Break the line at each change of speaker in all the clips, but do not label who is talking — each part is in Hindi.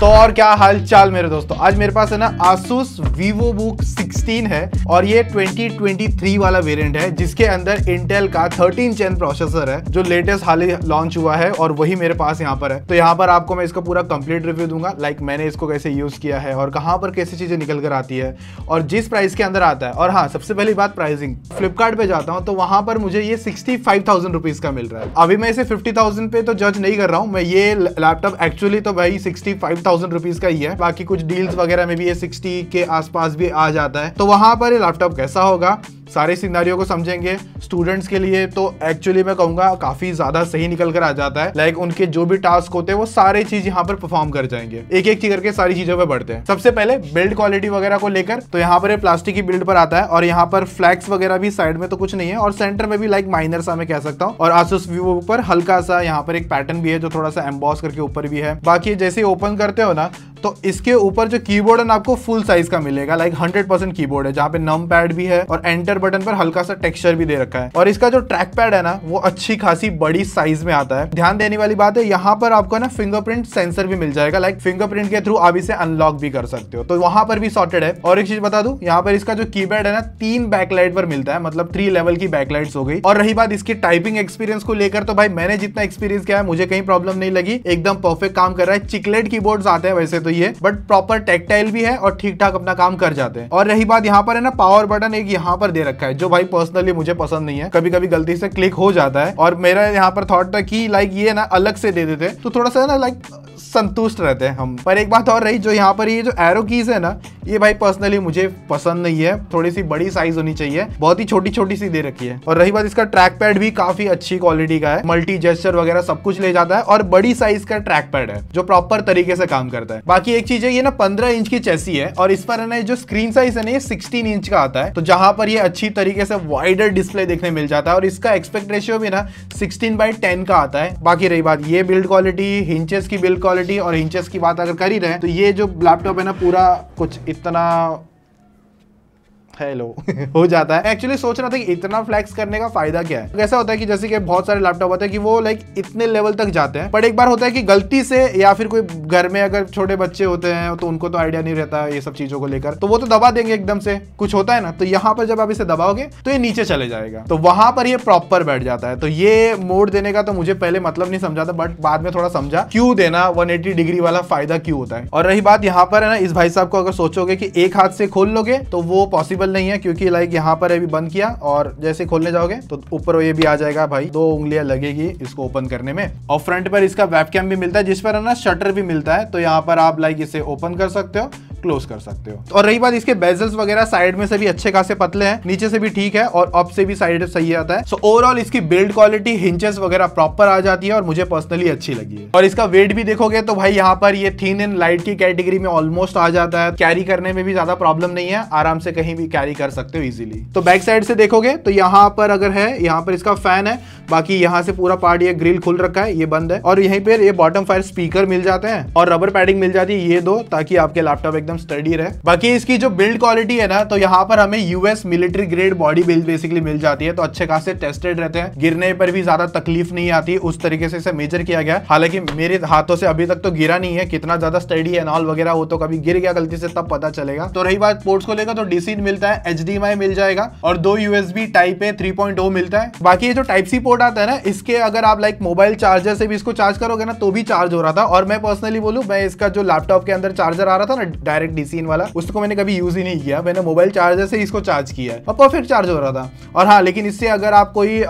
तो और क्या हाल चाल मेरे दोस्तों, आज मेरे पास है ना Asus VivoBook 16 है और ये 2023 वाला वेरिएंट है जिसके अंदर इंटेल का 13 Gen प्रोसेसर है जो लेटेस्ट हाल ही लॉन्च हुआ है और वही मेरे पास यहाँ पर है। तो यहाँ पर आपको मैं इसका पूरा कंप्लीट रिव्यू दूंगा, लाइक मैंने इसको कैसे यूज किया है और कहाँ पर कैसी चीजें निकल कर आती है और जिस प्राइस के अंदर आता है। और हाँ, सबसे पहली बात प्राइसिंग, फ्लिपकार्ट पे जाता हूँ तो वहां पर मुझे ये 65,000 रुपीज का मिल रहा है। अभी मैं इसे 50,000 पे तो जज नहीं कर रहा हूँ मैं, ये लैपटॉप एक्चुअली तो भाई 65,000 रुपीज का ही है, बाकी कुछ डील्स वगैरह में भी ये 60 के आसपास भी आ जाता है। तो वहां पर ये लैपटॉप कैसा होगा, सारे सिनेरियो को समझेंगे। स्टूडेंट्स के लिए तो एक्चुअली मैं कहूंगा काफी ज्यादा सही निकल कर आ जाता है, लाइक उनके जो भी टास्क होते हैं वो सारे चीज यहाँ पर परफॉर्म कर जाएंगे, एक एक चीज करके सारी चीजों पे बढ़ते हैं। सबसे पहले बिल्ड क्वालिटी वगैरह को लेकर तो यहाँ पर प्लास्टिक की बिल्ड पर आता है और यहाँ पर फ्लैक्स वगैरह भी साइड में तो कुछ नहीं है और सेंटर में भी लाइक माइनर सा मैं कह सकता हूँ। और Asus VivoBook पर हल्का सा यहाँ पर एक पैटर्न भी है जो थोड़ा सा एम्बॉस करके ऊपर भी है। बाकी जैसे ओपन करते हो ना तो इसके ऊपर जो कीबोर्ड है ना आपको फुल साइज का मिलेगा, लाइक 100% कीबोर्ड है जहाँ पे नम पैड भी है और एंटर बटन पर हल्का सा टेक्सचर भी दे रखा है। और इसका जो ट्रैक पैड है ना वो अच्छी खासी बड़ी साइज में आता है। ध्यान देने वाली बात है यहाँ पर आपको ना फिंगरप्रिंट सेंसर भी मिल जाएगा, लाइक फिंगरप्रिंट के थ्रू आप इसे अनलॉक भी कर सकते हो, तो वहां पर भी सॉर्टेड है। और एक चीज बता दूं, यहाँ पर इसका जो कीपैड है ना 3 बैकलाइट पर मिलता है, मतलब 3 लेवल की बैकलाइट्स हो गई। और रही बात इसकी टाइपिंग एक्सपीरियंस को लेकर तो भाई मैंने जितना एक्सपीरियंस किया है मुझे कहीं प्रॉब्लम नहीं लगी, एकदम परफेक्ट काम कर रहा है। चिकलेट कीबोर्ड्स आते हैं वैसे तो ये, बट प्रॉपर टेक्टाइल भी है और ठीक ठाक अपना काम कर जाते हैं। और रही बात यहाँ पर है ना पावर बटन एक यहाँ पर दे रखा है जो भाई पर्सनली मुझे पसंद नहीं है, कभी कभी गलती से क्लिक हो जाता है। और मेरा यहाँ पर थॉट था कि लाइक ये ना अलग से दे देते तो थोड़ा सा ना लाइक संतुष्ट रहते हैं हम। पर एक बात और रही, जो यहाँ पर ये जो एरो कीज है ना ये भाई पर्सनली मुझे पसंद नहीं है, थोड़ी सी बड़ी साइज होनी चाहिए, बहुत ही छोटी छोटी सी दे रखी है। और रही बात इसका ट्रैक पैड भी काफी अच्छी क्वालिटी का है, मल्टी जेस्चर वगैरह सब कुछ ले जाता है और बड़ी साइज का ट्रैक पैड है जो प्रॉपर तरीके से काम करता है। बाकी एक चीज है ये ना 15 इंच की चेसी है और इस पर है ना जो स्क्रीन साइज है ना ये 16 इंच का आता है, तो जहां पर ये अच्छी तरीके से वाइडर डिस्प्ले देखने मिल जाता है। और इसका एक्सपेक्ट रेशियो भी ना 16:10 का आता है। बाकी रही बात ये बिल्ड क्वालिटी, हिंचेस की बिल्ड क्वालिटी और हिंचेस की बात अगर कर ही रहे तो ये जो लैपटॉप है ना पूरा कुछ इतना हेलो हो जाता है। एक्चुअली सोच रहा था कि इतना फ्लैक्स करने का फायदा क्या है। कैसा होता है कि जैसे कि बहुत सारे लैपटॉप होते हैं कि वो लाइक इतने लेवल तक जाते हैं, पर एक बार होता है कि गलती से या फिर कोई घर में अगर छोटे बच्चे होते हैं तो उनको तो आइडिया नहीं रहता ये सब चीजों को लेकर, तो वो तो दबा देंगे एकदम से, कुछ होता है ना, तो यहाँ पर जब आप इसे दबाओगे तो ये नीचे चले जाएगा, तो वहां पर ये प्रॉपर बैठ जाता है। तो ये मोड देने का तो मुझे पहले मतलब नहीं समझा था, बट बाद में थोड़ा समझा क्यों देना 180 डिग्री वाला फायदा क्यों होता है। और रही बात यहाँ पर है ना इस भाई साहब को अगर सोचोगे कि एक हाथ से खोल लोगे तो वो पॉसिबल नहीं है, क्योंकि लाइक यहाँ पर अभी बंद किया और जैसे खोलने जाओगे तो ऊपर ये भी आ जाएगा भाई, 2 उंगलियां लगेगी इसको ओपन करने में। और फ्रंट पर इसका वेबकैम भी मिलता है जिस पर है ना शटर भी मिलता है, तो यहाँ पर आप लाइक इसे ओपन कर सकते हो, क्लोज कर सकते हो। और रही बात इसके बेजल्स वगैरह साइड में से भी अच्छे खासे पतले हैं, नीचे से भी ठीक है और अप से भी साइड सही आता है। सो ओवरऑल इसकी बिल्ड क्वालिटी, हिंचेस वगैरह प्रॉपर आ जाती है और मुझे पर्सनली अच्छी लगी है। और इसका वेट भी देखोगे तो भाई यहाँ पर ये थिन एंड लाइट की कैटेगरी में ऑलमोस्ट आ जाता है, कैरी करने में भी ज्यादा प्रॉब्लम नहीं है, आराम से कहीं भी कैरी कर सकते हो इजीली। तो बैक साइड से देखोगे तो यहाँ पर अगर है, यहाँ पर इसका फैन है, बाकी यहाँ से पूरा पार्ट ये ग्रिल खुल रखा है, ये बंद है। और यहीं पर ये बॉटम फायर स्पीकर मिल जाते हैं और रबर पैडिंग मिल जाती है, ये दो, ताकि आपके लैपटॉप एकदम स्टडी रहे। बाकी इसकी जो बिल्ड क्वालिटी है ना तो यहाँ पर हमें US military grade body build basically मिल जाती है, तो अच्छे खासे टेस्टेड रहते हैं, गिरने पर भी ज्यादा तकलीफ नहीं आती, उस तरीके से इसे मेजर किया गया। हालांकि मेरे हाथों से अभी तक तो गिरा नहीं है, कितना ज्यादा स्टडी है नॉल वगैरह हो तो कभी गिर गया गलती से तब पता चलेगा। तो रही बात पोर्ट्स को लेकर तो डीसी मिलता है, HDMI मिल जाएगा और 2 USB टाइप ए 3.0 मिलता है। बाकी ये जो टाइप सी पोर्ट आता है ना इसके अगर आप लाइक मोबाइल चार्जर से भी इसको चार्ज करोगे ना तो भी चार्ज हो रहा था। और मैं पर्सनली बोलूं, मैं इसका जो लैपटॉप के अंदर चार्जर आ रहा था ना डायरेक्ट डीसी इन वाला, उसको मैंने कभी यूज ही नहीं किया, मैंने मोबाइल चार्जर से इसको चार्ज किया है और परफेक्ट चार्ज हो रहा था। और हाँ, लेकिन इससे अगर आप कोई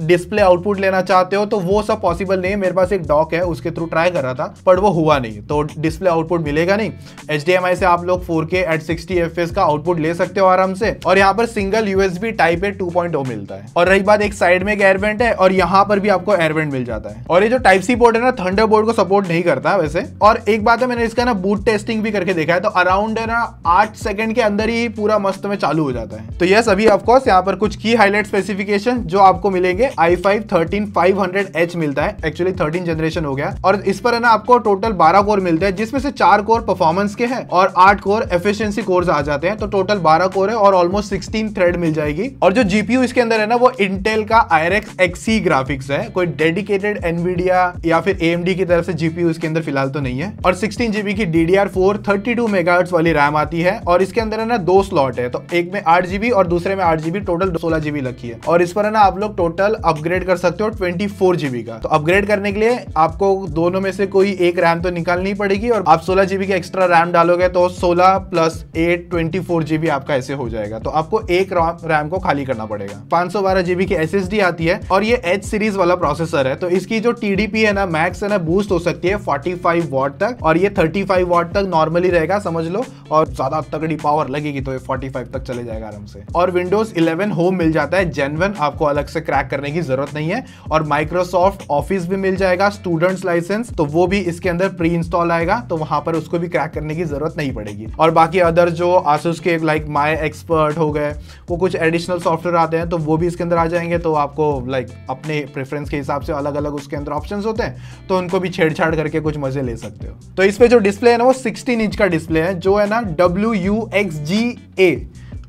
डिस्प्ले आउटपुट लेना चाहते हो तो वो सब पॉसिबल नहीं है। मेरे पास एक डॉक है, उसके थ्रू ट्राई कर रहा था पर वो हुआ नहीं, तो डिस्प्ले आउटपुट मिलेगा नहीं। HDMI से आप लोग 4K at 60 FPS का आउटपुट ले सकते हो आराम से। और यहाँ पर सिंगल USB टाइप ए 2.0 मिलता है। और रही बात एक साइड में एक एयर वेंट है और यहाँ पर भी आपको एयर वेंट मिल जाता है। और ये जो टाइप सी पोर्ट है ना थंडरबोल्ट को सपोर्ट नहीं करता वैसे। और एक बात है, मैंने इसका ना बूट टेस्टिंग भी करके देखा है तो अराउंड है ना 8 सेकंड के अंदर ही पूरा मस्त में चालू हो जाता है। तो यस, अभी ऑफ कोर्स यहाँ पर कुछ की हाईलाइट स्पेसिफिकेशन जो आपको मिलेंगे, i5 13500H मिलता है, एक्चुअली 13 जनरेशन हो गया, और इस पर है ना आपको टोटल 12 कोर मिलते हैं, जिसमें से 4 कोर परफॉर्मेंस के हैं और 8 कोर एफिशिएंसी कोर्स आ जाते हैं। तो टोटल 12 कोर है और ऑलमोस्ट 16 थ्रेड मिल जाएगी। और जो जीपीयू इसके अंदर है ना वो इंटेल का IRX XE ग्राफिक्स है, कोई डेडिकेटेड एनवीडिया या फिर AMD की तरफ से जीपीयू इसके अंदर फिलहाल तो नहीं है। और 16 GB की DDR4 32 मेगाहर्ट्ज वाली रैम आती है, और इसके अंदर है ना 2 स्लॉट है, तो एक में 8 GB और दूसरे में 8 GB, टोटल 16 GB रखी है। और इस पर है ना आप लोग टोटल अपग्रेड कर सकते हो 24 GB का। तो अपग्रेड करने के लिए आपको दोनों में से कोई एक रैम तो निकालनी पड़ेगी, और आप 16 GB की एक्स्ट्रा रैम डालोगे तो 16 + 8 24 GB आपका ऐसे हो जाएगा। तो आपको एक रैम को खाली करना पड़ेगा। 512 GB की SSD आती है, और ये H सीरीज वाला प्रोसेसर है, तो इसकी जो TDP है ना मैक्स है ना बूस्ट हो सकती है 45 वॉट तक, और ये 35 वॉट तक नॉर्मली रहेगा समझ लो, और ज्यादा तगड़ी पावर लगेगी तो ये 45 तक चले जाएगा आराम से। और Windows 11 होम मिल जाता है Gen 1, आपको अलग से क्रैक करने की जरूरत नहीं है। और Microsoft Office भी मिल जाएगा, स्टूडेंट्स लाइसेंस, तो वो भी इसके अंदर प्री इंस्टॉल आएगा, तो वहां पर उसको भी क्रैक करने की जरूरत नहीं पड़ेगी। और बाकी अदर जो Asus के लाइक माई एक्सपर्ट हो गए, वो कुछ एडिशनल सॉफ्टवेयर आते हैं, तो वो भी इसके अंदर आ जाएंगे। तो आपको लाइक अपने प्रेफरेंस के हिसाब से अलग अलग उसके अंदर ऑप्शंस होते हैं, तो उनको भी छेड़छाड़ करके कुछ मजे ले सकते हो। तो इस पे जो डिस्प्ले है ना वो 16 इंच का डिस्प्ले है, जो है ना WUXGA,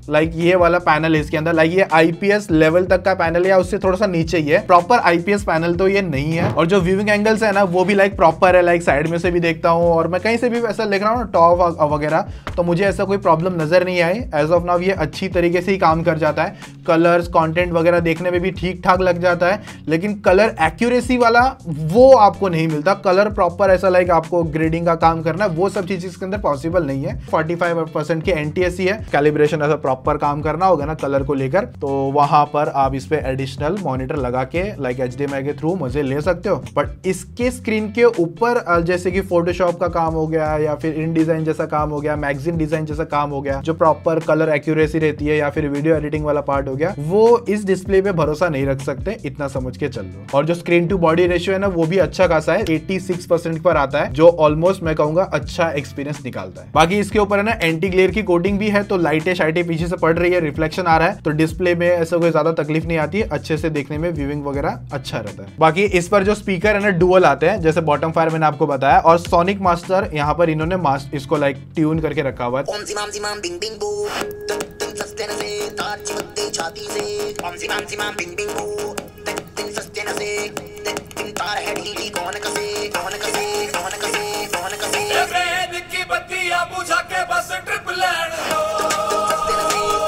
लाइक ये वाला पैनल है इसके अंदर, लाइक ये IPS लेवल तक का पैनल है या उससे थोड़ा सा नीचे ही है, प्रॉपर IPS पैनल तो ये नहीं है। और जो व्यूइंग एंगल्स है ना वो भी लाइक प्रॉपर है, लाइक साइड में से भी देखता हूँ और मैं कहीं से भी ऐसा देख रहा हूँ ना टॉप वगैरह, तो मुझे ऐसा कोई प्रॉब्लम नजर नहीं आई। एज ऑफ नाउ ये अच्छी तरीके से ही काम कर जाता है, कलर्स कंटेंट वगैरह देखने में भी ठीक ठाक लग जाता है, लेकिन कलर एक्यूरेसी वाला वो आपको नहीं मिलता। कलर प्रॉपर ऐसा लाइक आपको ग्रेडिंग का काम करना है, वो सब चीज इसके अंदर पॉसिबल नहीं है। 45% की NTSC है, कैलिब्रेशन ऐसा प्रॉपर काम करना होगा ना कलर को लेकर, तो वहां पर आप इस पे एडिशनल मॉनिटर लगा के लाइक HDMI के थ्रू मजे ले सकते हो। बट इसके स्क्रीन के ऊपर जैसे कि फोटोशॉप का काम हो गया या फिर इन डिजाइन जैसा काम हो गया, मैगजीन डिजाइन जैसा काम हो गया, जो प्रॉपर कलर एक्यूरेसी रहती है या फिर वीडियो एडिटिंग वाला पार्ट हो गया, वो इस डिस्प्ले पे भरोसा नहीं रख सकते, इतना समझ के चल लो। और जो स्क्रीन टू बॉडी रेशियो है ना वो भी अच्छा खासा है, 86% पर आता है, जो ऑलमोस्ट मैं कहूंगा अच्छा एक्सपीरियंस निकालता है। बाकी इसके ऊपर है ना एंटी ग्लेयर की कोटिंग भी है, तो लाइटें शाइटें पीछे से पड़ रही है, रिफ्लेक्शन आ रहा है, तो डिस्प्ले में ऐसा कोई ज्यादा तकलीफ नहीं आती है, अच्छे से देखने में व्यूइंग वगैरह अच्छा रहता है। बाकी इस पर जो स्पीकर है ना डुअल आते हैं, जैसे बॉटम फायर मैंने आपको बताया, और सोनिक मास्टर यहाँ पर इन्होंने इसको लाइक ट्यून करके रखा हुआ है।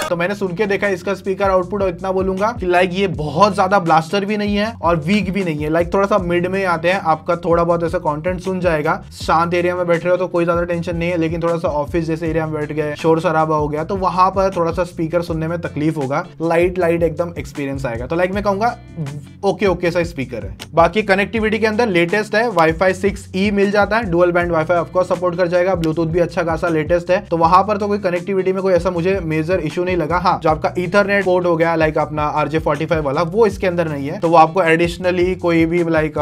तो मैंने सुन के देखा इसका स्पीकर आउटपुट, और इतना बोलूंगा कि लाइक ये बहुत ज्यादा ब्लास्टर भी नहीं है और वीक भी नहीं है, लाइक थोड़ा सा मिड में आते हैं। आपका थोड़ा बहुत ऐसा कंटेंट सुन जाएगा, शांत एरिया में बैठ रहे हो तो कोई ज्यादा टेंशन नहीं है, लेकिन थोड़ा सा ऑफिस जैसे एरिया में बैठ गए, शोर शराबा हो गया, तो वहां पर थोड़ा सा स्पीकर सुनने में तकलीफ होगा, लाइट एकदम एक्सपीरियंस आएगा। तो लाइक मैं कहूंगा ओके सा स्पीकर है। बाकी कनेक्टिविटी के अंदर लेटेस्ट है, Wi-Fi 6E मिल जाता है, dual band wifi of course support कर जाएगा, ब्लूटूथ भी अच्छा खासा लेटेस्ट है, तो वहां पर तो कोई कनेक्टिविटी में कोई ऐसा मुझे मेजर इशू नहीं लगा। हाँ, जो आपका ईथरनेट पोर्ट हो गया लाइक अपना RJ45 वाला, वो इसके अंदर नहीं है, तो वो आपको एडिशनली कोई भी लाइक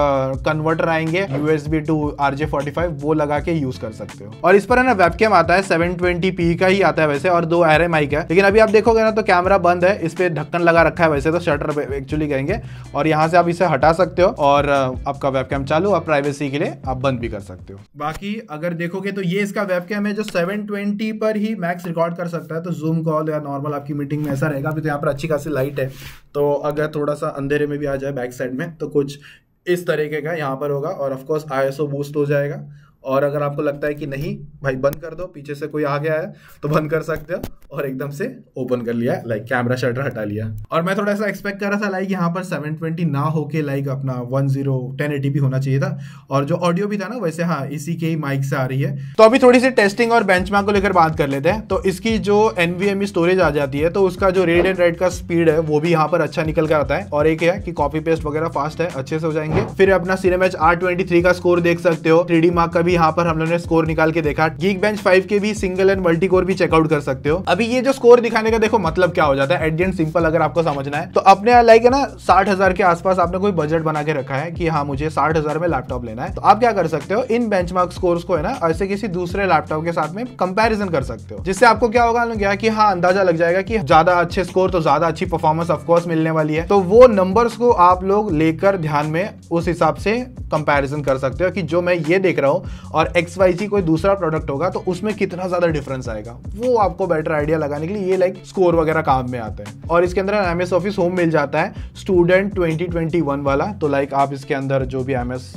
कन्वर्टर आएंगे USB to RJ45, वो लगा के यूज कर सकते हो। और इस पर है ना वेबकैम आता है, 720p का ही आता है वैसे, और 2 array माइक है, लेकिन अभी आप देखोगे ना तो कैमरा बंद है, इस पे ढक्कन लगा रखा है, वैसे तो शटर एक्चुअली कहेंगे, और यहाँ से आप इसे हटा सकते हो और आपका वेबकैम चालू, आप प्राइवेसी के लिए आप बंद भी कर सकते हो। बाकी अगर देखोगे तो ये इसका वेबकैम है जो 720 पर ही मैक्स रिकॉर्ड कर सकता है, तो जूम कॉल या नॉर्मल आपकी मीटिंग में ऐसा रहेगा। अभी तो यहाँ पर अच्छी खासी लाइट है, तो अगर थोड़ा सा अंधेरे में भी आ जाए बैक साइड में तो कुछ इस तरीके का यहाँ पर होगा, और ऑफ कोर्स ISO बूस्ट हो जाएगा। और अगर आपको लगता है कि नहीं भाई बंद कर दो, पीछे से कोई आ गया है, तो बंद कर सकते हो, और एकदम से ओपन कर लिया, लाइक कैमरा शटर हटा लिया। और मैं थोड़ा सा एक्सपेक्ट कर रहा था लाइक यहाँ पर 720 ना होके लाइक अपना 1080p होना चाहिए था, और जो ऑडियो भी था ना वैसे हाँ इसी के ही माइक से आ रही है। तो अभी थोड़ी सी टेस्टिंग और बेंचमार्क को लेकर बात कर लेते हैं। तो इसकी जो NVMe स्टोरेज आ जाती है, तो उसका जो रीड एंड राइट का स्पीड है वो भी यहाँ पर अच्छा निकल कर आता है, और एक है कि कॉपी पेस्ट वगैरह फास्ट है, अच्छे से हो जाएंगे। फिर अपना Cinematch R23 का स्कोर देख सकते हो, 3D मार्क का अभी यहाँ पर हम लोगों ने स्कोर निकाल के देखा। Geekbench 5 के भी सिंगल एंड मल्टी कोर भी चेकआउट कर सकते हो। अभी ये जो स्कोर दिखाने का देखो मतलब क्या हो जाता है, एट द एंड सिंपल अगर आपको समझना है तो अपने लाइक है ना 60,000 के आसपास आपने कोई बजट बना के रखा है कि हाँ मुझे 60,000 में लैपटॉप लेना है, तो आप क्या कर सकते हो, इन बेंचमार्क स्कोर्स को है ना ऐसे किसी दूसरे लैपटॉप के साथ में कंपैरिजन कर सकते हो, जिससे आपको क्या होगा क्या कि हाँ अंदाजा लग जाएगा कि ज्यादा अच्छे स्कोर तो ज्यादा अच्छी परफॉर्मेंस ऑफ कोर्स मिलने वाली है। तो वो नंबर्स को आप लोग लेकर ध्यान में उस हिसाब से कंपैरिजन कर सकते हो कि जो मैं ये देख रहा हूं और XYZ कोई दूसरा प्रोडक्ट होगा तो उसमें कितना ज्यादा डिफरेंस आएगा। वो आपको बेटर आइडिया लगाने के लिए ये लाइक स्कोर वगैरह काम में आता है। और इसके अंदर MS ऑफिस होम मिल जाता है स्टूडेंट 2021 वाला, तो लाइक आप इसके अंदर जो भी MS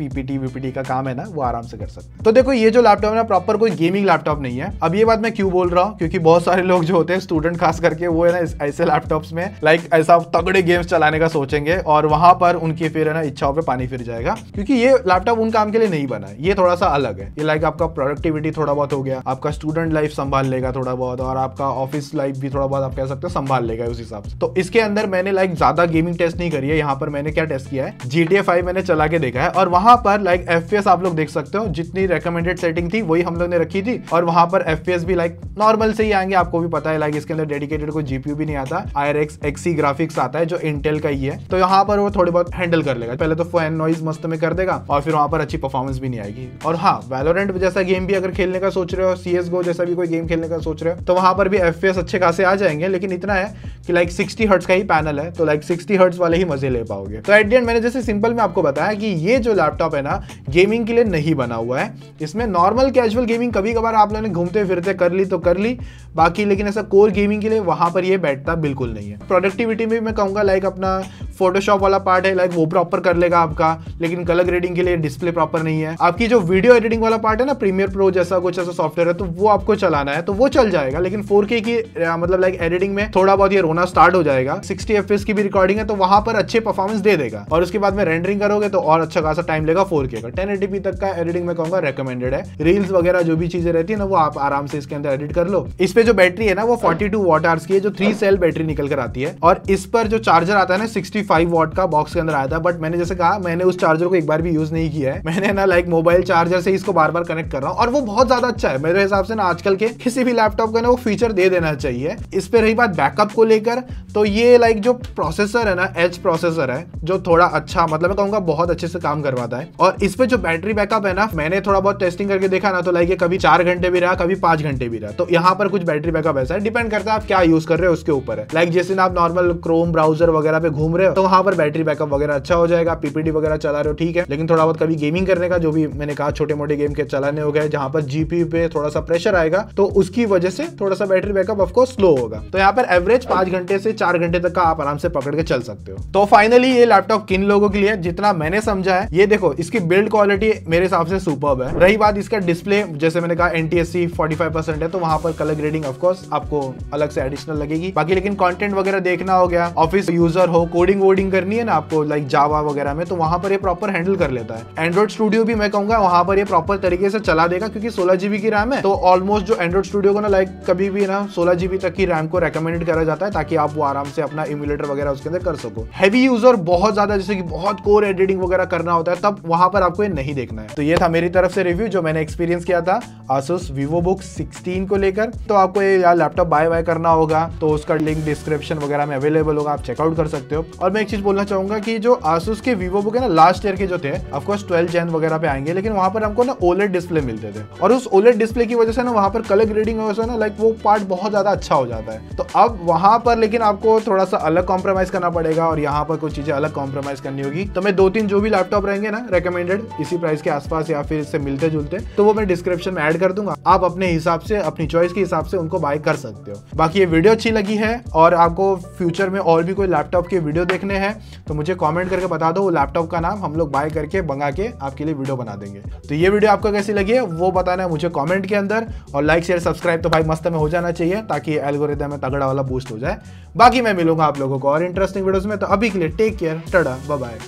PPT VPT का काम है ना वो आराम से कर सकते हैं। तो देखो ये जो लैपटॉप है ना प्रॉपर कोई गेमिंग लैपटॉप नहीं है। अब ये बात मैं क्यों बोल रहा हूँ, क्योंकि बहुत सारे लोग जो होते हैं स्टूडेंट खास करके वो है ना ऐसे लैपटॉप्स में लाइक ऐसा तगड़े गेम्स चलाने का सोचेंगे और वहां पर उनकी फिर है ना इच्छाओं पे पानी फिर जाएगा, क्योंकि ये लैपटॉप उन काम के लिए नहीं बना है। ये थोड़ा सा अलग है, ये लाइक आपका प्रोडक्टिविटी थोड़ा बहुत हो गया, आपका स्टूडेंट लाइफ संभाल लेगा थोड़ा बहुत, और आपका ऑफिस लाइफ भी थोड़ा बहुत आप कह सकते हो संभाल लेगा उस हिसाब से। तो इसके अंदर मैंने लाइक ज्यादा गेमिंग टेस्ट नहीं करी है। यहाँ पर मैंने क्या टेस्ट किया है, GTA 5 मैंने चला के देखा है और वहां पर लाइक FPS आप लोग देख सकते हो जितनी रेकमेंडेड सेटिंग थी वही हम लोग ने रखी थी, और वहां पर FPS भी लाइक नॉर्मल से ही आएंगे। आपको भी पता है लाइक इसके अंदर डेडिकेटेड कोई GPU भी नहीं आता, IRX XE ग्राफिक्स आता है जो इंटेल का ही है, तो यहाँ पर वो थोड़ी बहुत हैंडल कर लेगा। पहले तो फैन नॉइज मस्त में कर देगा और फिर वहां पर अच्छी परफॉर्मेंस भी नहीं आएगी। और हाँ वैलोरेंट जैसा गेम भी अगर खेलने का सोच रहे हो, CSGO जैसा भी कोई गेम खेलने का सोच रहे हो, तो वहां पर भी FPS अच्छे खासे आ जाएंगे, लेकिन इतना है कि लाइक 60 हर्ट्ज का ही पैनल है, तो लाइक 60 हर्ट्ज वाले ही मजे ले पाओगे। तो एट द एंड मैंने जैसे सिंपल में आपको बताया कि ये जो लैपटॉप है ना गेमिंग के लिए नहीं बना हुआ है। इसमें नॉर्मल कैजुअल गेमिंग कभी कभार आप लोगों ने घूमते फिरते कर ली तो कर ली, बाकी लेकिन ऐसा कोर गेमिंग के लिए वहां पर ये बैठता बिल्कुल नहीं है। प्रोडक्टिविटी में मैं कहूंगा लाइक अपना फोटोशॉप वाला पार्ट है लाइक वो प्रॉपर कर लेगा आपका, लेकिन कलर ग्रेडिंग के लिए डिस्प्ले प्रॉपर नहीं है। आपकी जो वीडियो एडिटिंग वाला पार्ट है ना, प्रीमियर प्रो जैसा कुछ ऐसा सॉफ्टवेयर है, तो वो आपको चलाना है तो वो चल जाएगा, लेकिन 4K की मतलब लाइक एडिटिंग में थोड़ा बहुत ये रोना स्टार्ट हो जाएगा। 60 FPS की भी रिकॉर्डिंग है तो वहां पर अच्छे परफॉर्मेंस दे देगा, और उसके बाद में रेंडरिंग करोगे तो और अच्छा खासा टाइम लेगा 4K का। 1080p तक का एडिटिंग में कहूंगा रेकमेंडेड है। रील्स वगैरह जो भी चीजें रहती है ना वो आप आराम से इसके अंदर एडिट कर लो। इस पे जो बैटरी है ना वो 42 वॉट आवर्स की है, जो 3 सेल बैटरी निकल कर आती है, और इस पर जो चार्जर आता है ना 65 वॉट का बॉक्स के अंदर आया था, बट मैंने जैसे कहा मैंने उस चार्जर को एक बार भी यूज नहीं किया है। मैंने ना लाइक मोबाइल चार्जर से इसको बार बार कनेक्ट कर रहा हूँ, और वो बहुत ज्यादा अच्छा है मेरे हिसाब से ना। आजकल के किसी भी लैपटॉप का ना वो फीचर दे देना चाहिए। इस पे रही बात बैकअप को लेकर, तो ये लाइक जो प्रोसेसर है ना एज प्रोसेसर है, जो थोड़ा अच्छा मतलब मैं कहूंगा बहुत अच्छे से काम करवाता है। और इस पे जो बैटरी बैकअप है ना, मैंने थोड़ा बहुत टेस्टिंग करके देखा ना, तो लाइक ये कभी 4 घंटे भी रहा, कभी 5 घंटे भी रहा। तो यहाँ पर कुछ बैटरी बैकअप ऐसा है, डिपेंड करता है आप क्या यूज कर रहे हो उसके ऊपर है। लाइक जैसे ना आप नॉर्मल क्रोम ब्राउजर वगैरह पे घूम रहे हो तो वहां पर बैटरी बैकअप वगैरह अच्छा हो जाएगा। PPT वगैरह चला रहे हो ठीक है, लेकिन थोड़ा बहुत कभी गेमिंग करने का, जो भी मैंने कहा छोटे मोटे गेम के चलाने हो गए जहां पर GPU पे थोड़ा सा प्रेशर आएगा, तो उसकी वजह से थोड़ा सा battery backup of course slow होगा। तो यहाँ पर एवरेज 5 घंटे से 4 घंटे तक का आप आराम से पकड़ के चल सकते हो। तो फाइनली ये लैपटॉप किन लोगों के लिए, जितना मैंने समझा है, ये देखो इसकी बिल्ड क्वालिटी मेरे हिसाब से सुपर्ब है। रही बात इसका डिस्प्ले, जैसे मैंने कहा NTSC 45% है, तो वहां पर कलर ग्रेडिंग ऑफ कोर्स आपको अलग से एडिशनल लगेगी। बाकी लेकिन कंटेंट वगैरह देखना हो गया, ऑफिस यूजर हो, कोडिंग वोडिंग करनी है ना आपको लाइक जावा वगैरह में, तो वहां पर ये प्रॉपर हैंडल कर लेता है। एंड्रॉइड स्टूडियो भी मैं कहूंगा वहां पर ये प्रॉपर तरीके से चला देगा, क्योंकि 16 GB की रैम है, तो ऑलमोस्ट जो एंड्रॉइड स्टूडियो को ना लाइक कभी भी ना 16 GB तक की रैम को रेकमेंडेड करा जाता है, ताकि आप वो आराम से अपना इम्यूलेटर वगैरह उसके अंदर कर सको। हैवी यूजर बहुत ज्यादा, जैसे कि बहुत कोर एडिटिंग वगैरह करना होता है, तब वहां पर आपको ये नहीं देखना है। तो ये था मेरी तरफ से रिव्यू जो मैंने एक्सपीरियंस किया था Asus VivoBook 16 को लेकर। तो आपको ये यार लैपटॉप बाय करना होगा तो उसका लिंक डिस्क्रिप्शन वगैरह में अवेलेबल होगा, आप चेकआउट कर सकते हो। और मैं एक चीज बोलना चाहूंगा कि जो Asus के VivoBook है ना लास्ट ईयर के जो थे, ऑफ कोर्स 12 Gen वगैरह पे आएंगे, लेकिन वहां पर हमको ना OLED डिस्प्ले मिलते थे, और उस OLED डिस्प्ले की वजह से ना वहां पर कलर ग्रेडिंग वजह से ना लाइक वो पार्ट बहुत ज्यादा अच्छा हो जाता है। तो अब वहां पर लेकिन आपको थोड़ा सा अलग कॉम्प्रोमाइज करना पड़ेगा, और यहाँ पर कुछ चीजें अलग कॉम्प्रोमाइज करनी होगी। तो मैं 2-3 जो भी लैपटॉप रहेंगे ना रेकमेंडेड इसी प्राइस के आसपास या फिर इससे मिलते जुलते, तो वो मैं डिस्क्रिप्शन में ऐड कर दूंगा। आप अपने हिसाब से, अपनी चॉइस के हिसाब से उनको बाय कर सकते हो। बाकी ये वीडियो अच्छी लगी है और आपको फ्यूचर में और भी कोई लैपटॉप के वीडियो देखने हैं तो मुझे कमेंट करके बता दो, वो लैपटॉप का नाम हम लोग बाय करके मंगा के आपके लिए वीडियो बना देंगे। तो ये वीडियो आपको कैसी लगी है वो बताना है मुझे कमेंट के अंदर, और लाइक शेयर सब्सक्राइब तो भाई मस्त में हो जाना चाहिए, ताकि एल्गोरिथम में तगड़ा वाला बूस्ट हो जाए। बाकी मैं मिलूंगा आप लोगों को और इंटरेस्टिंग वीडियोस में, तो अभी के लिए take care, tata, bye bye,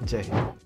जय हिंद।